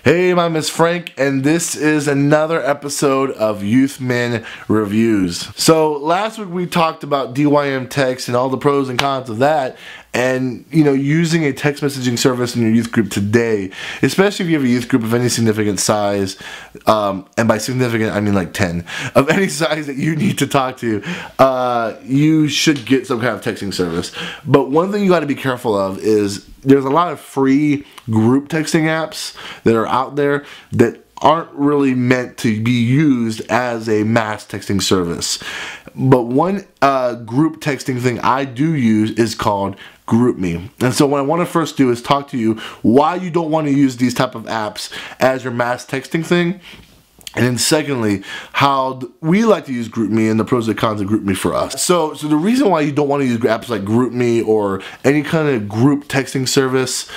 Hey, my name is Frank, and this is another episode of Youth Men Reviews. So last week we talked about DYM text and all the pros and cons of that, and using a text messaging service in your youth group today, especially if you have a youth group of any significant size, and by significant I mean like 10, of any size that you need to talk to, you should get some kind of texting service. But one thing you got to be careful of is there's a lot of free group texting apps that are out there that aren't really meant to be used as a mass texting service. But one group texting thing I do use is called GroupMe. And so what I want to first do is talk to you why you don't want to use these type of apps as your mass texting thing. And then secondly, how we like to use GroupMe and the pros and cons of GroupMe for us. So the reason why you don't want to use apps like GroupMe or any kind of group texting service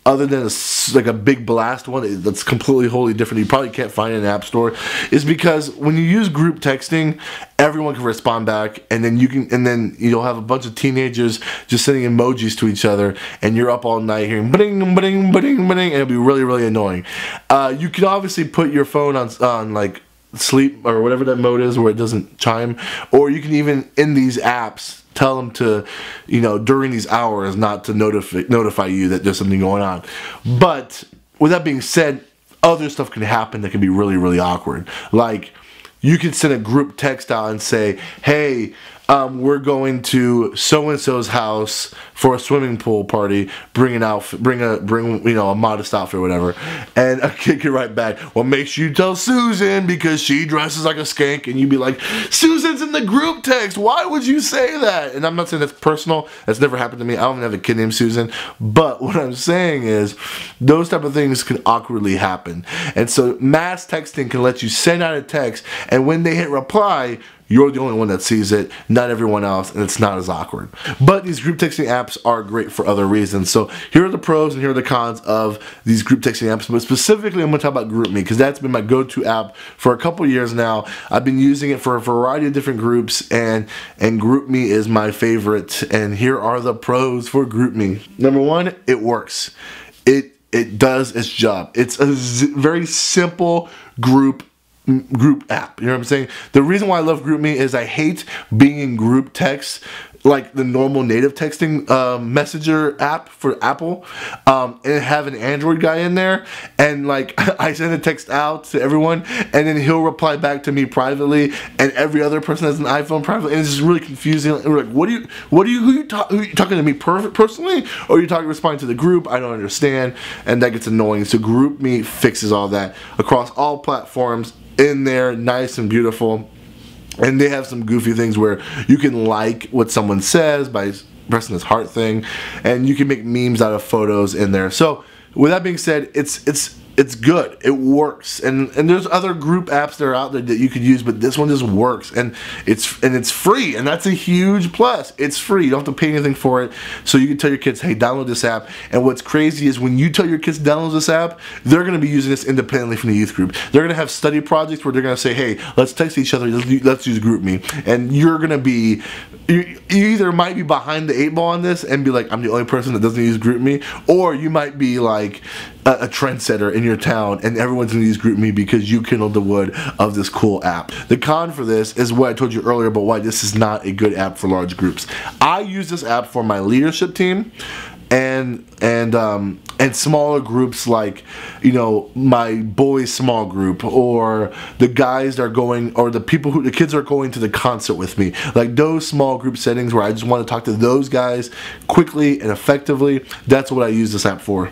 other than like a big blast one that's completely wholly different, you probably can't find it in an app store, is because when you use group texting, everyone can respond back, and then you'll have a bunch of teenagers just sending emojis to each other, and you're up all night hearing bling bling bling bling, and it'll be really, really annoying. You can obviously put your phone on like sleep or whatever that mode is where it doesn't chime, or you can even in these apps tell them to, during these hours not to notify you that there's something going on. But with that being said, other stuff can happen that can be really, really awkward. Like you can send a group text out and say, hey, we're going to so-and-so's house for a swimming pool party. Bring a modest outfit or whatever. And a kid can write back, well, make sure you tell Susan because she dresses like a skank. And you'd be like, Susan's in the group text. Why would you say that? And I'm not saying that's personal. That's never happened to me. I don't have a kid named Susan. But what I'm saying is those type of things can awkwardly happen. And so mass texting can let you send out a text, and when they hit reply, you're the only one that sees it, not everyone else, and it's not as awkward. But these group texting apps are great for other reasons. So here are the pros and here are the cons of these group texting apps. But specifically, I'm going to talk about GroupMe because that's been my go-to app for a couple years now. I've been using it for a variety of different groups, and GroupMe is my favorite. And here are the pros for GroupMe. Number one, it works. It does its job. It's a very simple group app. You know what I'm saying? The reason why I love GroupMe is I hate being in group text like the normal native texting messenger app for Apple, and have an Android guy in there, and like I send a text out to everyone, and then he'll reply back to me privately, and every other person has an iPhone privately, and it's just really confusing. And we're like, who are you talking to me personally, or are you responding to the group? I don't understand, and that gets annoying. So GroupMe fixes all that across all platforms. In there, nice and beautiful. And they have some goofy things where you can like what someone says by pressing this heart thing, and you can make memes out of photos in there. So with that being said, it's good. It works, and there's other group apps that are out there that you could use, but this one just works, and it's free, and that's a huge plus. It's free. You don't have to pay anything for it, so you can tell your kids, hey, download this app. And what's crazy is when you tell your kids to download this app, they're going to be using this independently from the youth group. They're going to have study projects where they're going to say, hey, let's text each other, let's use GroupMe, and you're going to be, you either might be behind the 8 ball on this and be like, I'm the only person that doesn't use GroupMe, or you might be like a trendsetter in your town and everyone's going to use GroupMe because you kindled the wood of this cool app. The con for this is what I told you earlier about why this is not a good app for large groups. I use this app for my leadership team and smaller groups, like my boys small group, or the guys that are going, or the kids are going to the concert with me, like those small group settings where I just want to talk to those guys quickly and effectively. That's what I use this app for.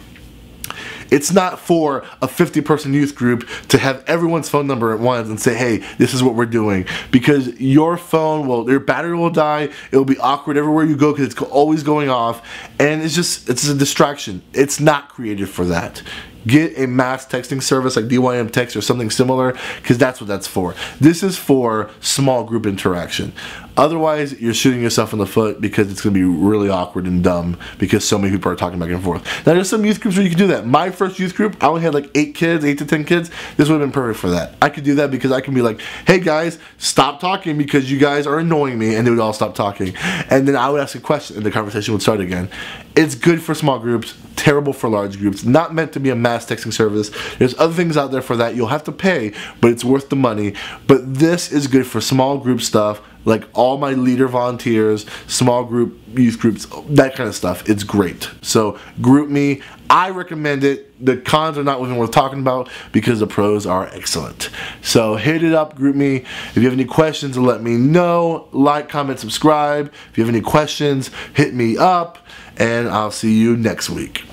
It's not for a 50-person youth group to have everyone's phone number at once and say, hey, this is what we're doing. Because your battery will die, it'll be awkward everywhere you go because it's always going off, and it's a distraction. It's not created for that. Get a mass texting service like DYM Text or something similar, because that's what that's for. This is for small group interaction. Otherwise, you're shooting yourself in the foot because it's going to be really awkward and dumb because so many people are talking back and forth. Now, there's some youth groups where you can do that. My first youth group, I only had like 8 to 10 kids. This would have been perfect for that. I could do that because I can be like, hey guys, stop talking because you guys are annoying me, and they would all stop talking. And then I would ask a question and the conversation would start again. It's good for small groups, terrible for large groups, not meant to be a mass fast texting service. There's other things out there for that. You'll have to pay, but it's worth the money. But this is good for small group stuff, like all my leader volunteers, small group, youth groups, that kind of stuff. It's great. So GroupMe, I recommend it. The cons are not even worth talking about because the pros are excellent. So hit it up, GroupMe. If you have any questions, let me know. Like, comment, subscribe. If you have any questions, hit me up, and I'll see you next week.